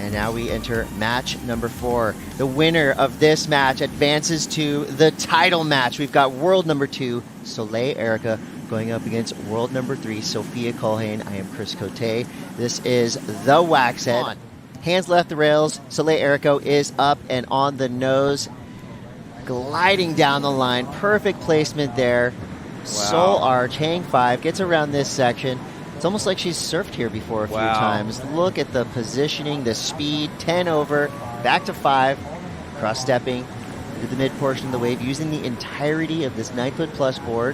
And now we enter match number 4. The winner of this match advances to the title match. We've got world number 2, Soleil Errico, going up against world number 3, Sophia Culhane. I am Chris Cote. This is the Wax Head. Hands left the rails. Soleil Errico is up and on the nose, gliding down the line. Perfect placement there. Wow. Soul arch, hang 5, gets around this section. It's almost like she's surfed here before a few times. Look at the positioning, the speed, 10 over, back to 5, cross-stepping into the mid-portion of the wave, using the entirety of this 9-foot plus board.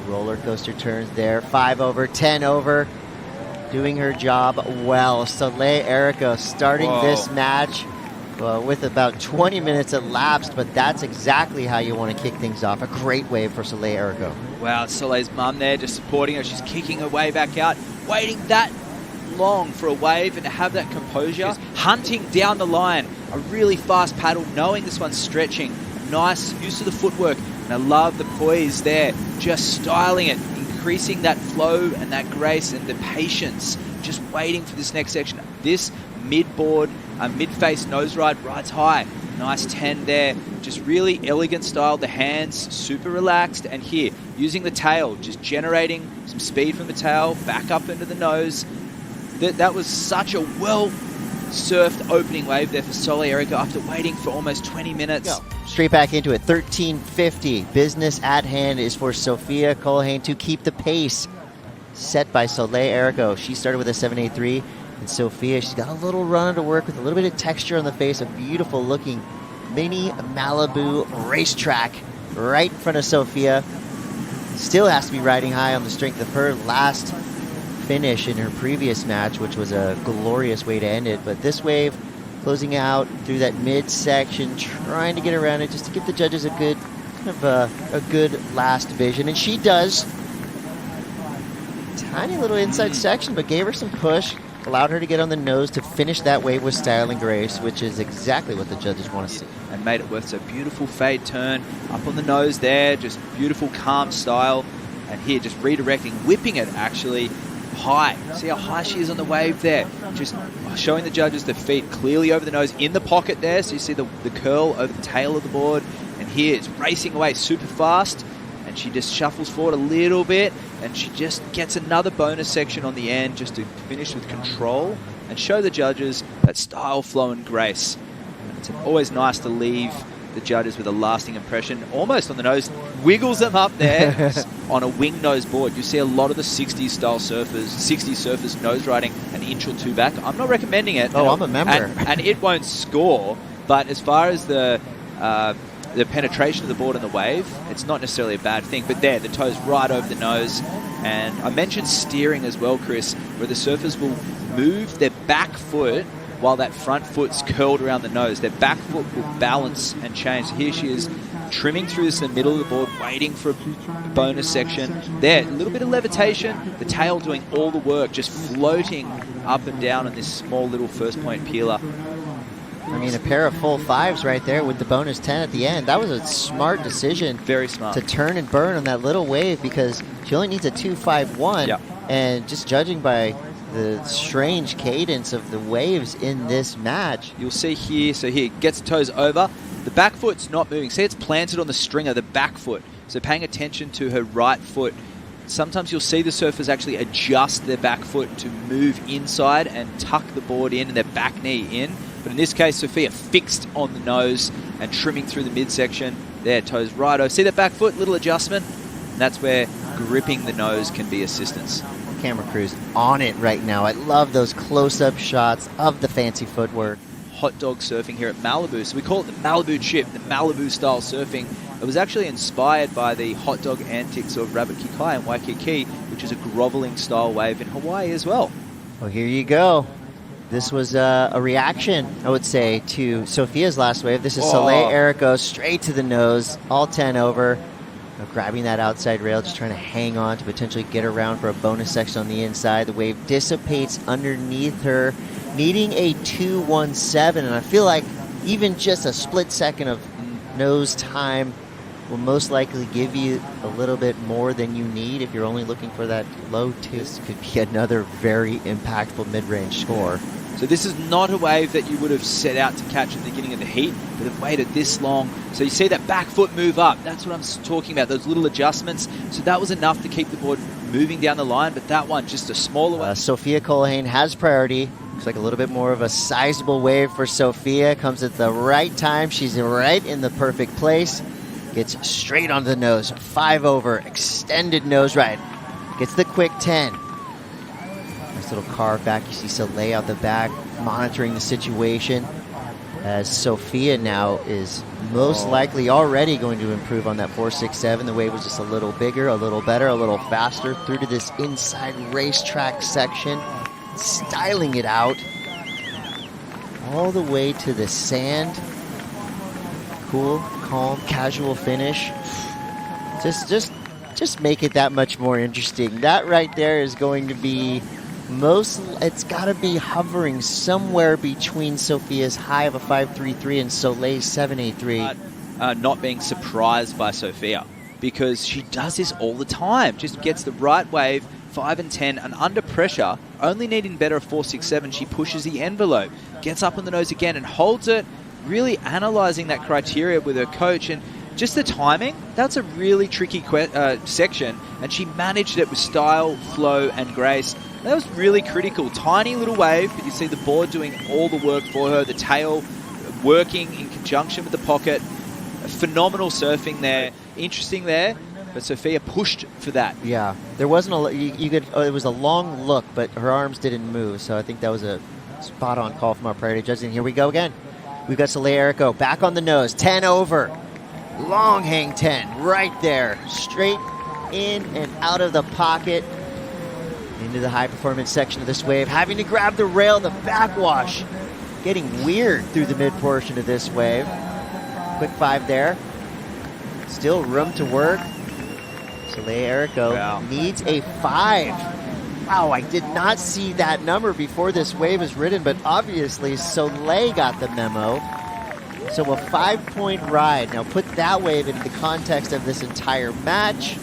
The roller coaster turns there, 5 over, 10 over, doing her job well. Soleil Errico starting this match with about 20 minutes elapsed, but that's exactly how you want to kick things off. A great wave for Soleil Errico. Wow, Soleil's mum there just supporting her. She's kicking her way back out, waiting that long for a wave and to have that composure. She's hunting down the line, a really fast paddle, knowing this one's stretching. Nice use of the footwork, and I love the poise there, just styling it, increasing that flow and that grace and the patience, just waiting for this next section. This mid-board, mid-face nose ride, rides high. Nice 10 there. Just really elegant style. The hands super relaxed. And here, using the tail, just generating some speed from the tail, back up into the nose. That was such a well-surfed opening wave there for Soleil Errico after waiting for almost 20 minutes. Straight back into it. 1350. Business at hand is for Sophia Culhane to keep the pace set by Soleil Errico. She started with a 783. And Sophia, she's got a little run to work with, a little bit of texture on the face, a beautiful looking mini Malibu racetrack right in front of Sophia. Still has to be riding high on the strength of her last finish in her previous match, which was a glorious way to end it. But this wave closing out through that midsection, trying to get around it just to give the judges a good, a good last vision. And she does. Tiny little inside section, but gave her some push. Allowed her to get on the nose to finish that wave with style and grace, which is exactly what the judges want to see. And made it worth. So beautiful fade turn up on the nose there, just beautiful calm style. And here just redirecting, whipping it actually high. See how high she is on the wave there. Just showing the judges the feet clearly over the nose in the pocket there. So you see the curl over the tail of the board. And here it's racing away super fast. And she just shuffles forward a little bit, and she just gets another bonus section on the end just to finish with control and show the judges that style, flow, and grace. And it's always nice to leave the judges with a lasting impression, almost on the nose, wiggles them up there on a wing nose board. You see a lot of the 60s style surfers, 60s surfers nose riding an inch or two back. I'm not recommending it. Oh, I'm a member. And it won't score, but as far as the penetration of the board and the wave, it's not necessarily a bad thing. But there, the toes right over the nose. And I mentioned steering as well, Chris, where the surfers will move their back foot while that front foot's curled around the nose. Their back foot will balance and change. So here she is trimming through this in the middle of the board, waiting for a bonus section. There, a little bit of levitation, the tail doing all the work, just floating up and down on this small little first point peeler. I mean, a pair of full 5s right there with the bonus 10 at the end. That was a smart decision. Very smart. To turn and burn on that little wave because she only needs a 2.51. Yep. And just judging by the strange cadence of the waves in this match. You'll see here, so here, gets the toes over. The back foot's not moving. See, it's planted on the stringer, the back foot. So paying attention to her right foot. Sometimes you'll see the surfers actually adjust their back foot to move inside and tuck the board in and their back knee in. But in this case, Sophia fixed on the nose and trimming through the midsection. There, toes right over. See that back foot? Little adjustment. And that's where gripping the nose can be assistance. Camera crew's on it right now. I love those close-up shots of the fancy footwork. Hot dog surfing here at Malibu. So we call it the Malibu chip, the Malibu style surfing. It was actually inspired by the hot dog antics of Rabbit Kikai and Waikiki, which is a groveling style wave in Hawaii as well. Well, here you go. This was a reaction, I would say, to Sophia's last wave. This is Soleil Errico, straight to the nose, all 10 over. Grabbing that outside rail, just trying to hang on to potentially get around for a bonus section on the inside. The wave dissipates underneath her, needing a 2.17. And I feel like even just a split second of nose time will most likely give you a little bit more than you need if you're only looking for that low two. This could be another very impactful mid-range score. So this is not a wave that you would have set out to catch at the beginning of the heat, but have waited this long. So you see that back foot move up. That's what I'm talking about, those little adjustments. So that was enough to keep the board moving down the line, but that one, just a smaller one. Sophia Culhane has priority. Looks like a little bit more of a sizable wave for Sophia. Comes at the right time. She's right in the perfect place. Gets straight onto the nose. 5 over, extended nose ride. Gets the quick 10. Nice little carve back. You see Soleil out the back monitoring the situation, as Sophia now is most likely already going to improve on that 4.67. The wave was just a little bigger, a little better, a little faster through to this inside racetrack section, styling it out all the way to the sand. Cool, calm, casual finish. Just make it that much more interesting. That right there is going to be it's got to be hovering somewhere between Sophia's high of a 5.33 and Soleil's 7.83. Not being surprised by Sophia, because she does this all the time. Just gets the right wave, 5 and 10, and under pressure, only needing better a 4.67, she pushes the envelope, gets up on the nose again and holds it, really analysing that criteria with her coach. And just the timing, that's a really tricky section, and she managed it with style, flow, and grace. That was really critical. Tiny little wave, but you see the board doing all the work for her, the tail working in conjunction with the pocket. Phenomenal surfing there. Interesting there, but Sophia pushed for that. Yeah, there wasn't it was a long look, but her arms didn't move, so I think that was a spot-on call from our priority judges. And here we go again. We've got Soleil Errico back on the nose, 10 over. Long hang 10, right there. Straight in and out of the pocket. Into the high performance section of this wave. Having to grab the rail, the backwash. Getting weird through the mid portion of this wave. Quick 5 there. Still room to work. Soleil Errico needs a 5. Wow, I did not see that number before this wave is ridden, but obviously Soleil got the memo. So a 5-point ride. Now put that wave into the context of this entire match.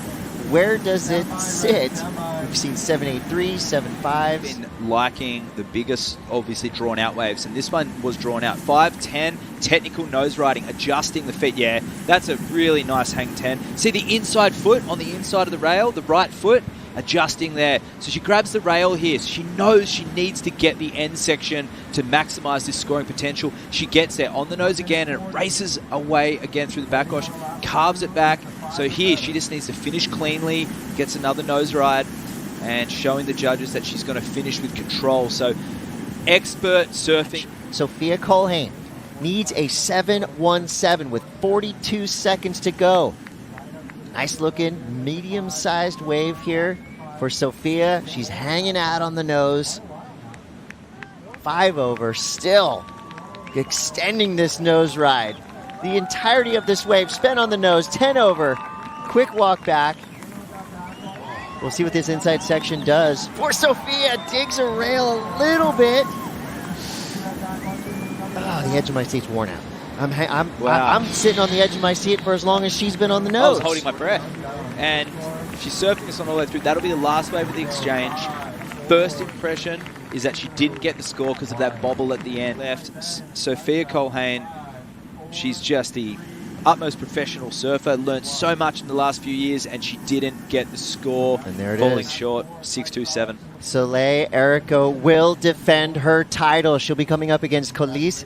Where does it sit? We've seen 7.83, 7.5s. Been liking the biggest, obviously, drawn-out waves, and this one was drawn out. 5.10, technical nose riding, adjusting the feet. Yeah, that's a really nice hang 10. See the inside foot on the inside of the rail, the right foot, adjusting there. So she grabs the rail here. She knows she needs to get the end section to maximize this scoring potential. She gets there on the nose again, and it races away again through the backwash, carves it back. So here, she just needs to finish cleanly, gets another nose ride, and showing the judges that she's going to finish with control. So, expert surfing. Sophia Culhane needs a 7.17 with 42 seconds to go. Nice looking, medium-sized wave here for Sophia. She's hanging out on the nose. 5 over, still extending this nose ride. The entirety of this wave spent on the nose, 10 over. Quick walk back. We'll see what this inside section does. For Sophia, digs a rail a little bit. Oh, the edge of my seat's worn out. I'm sitting on the edge of my seat for as long as she's been on the nose. I was holding my breath. And if she's surfing this on all the way through, that'll be the last wave of the exchange. First impression is that she didn't get the score because of that bobble at the end. Left, Sophia Culhane, she's just the utmost professional surfer, learned so much in the last few years, and she didn't get the score. And there it falling is. Short, 6.27. Soleil Errico will defend her title. She'll be coming up against Kaleopa'a.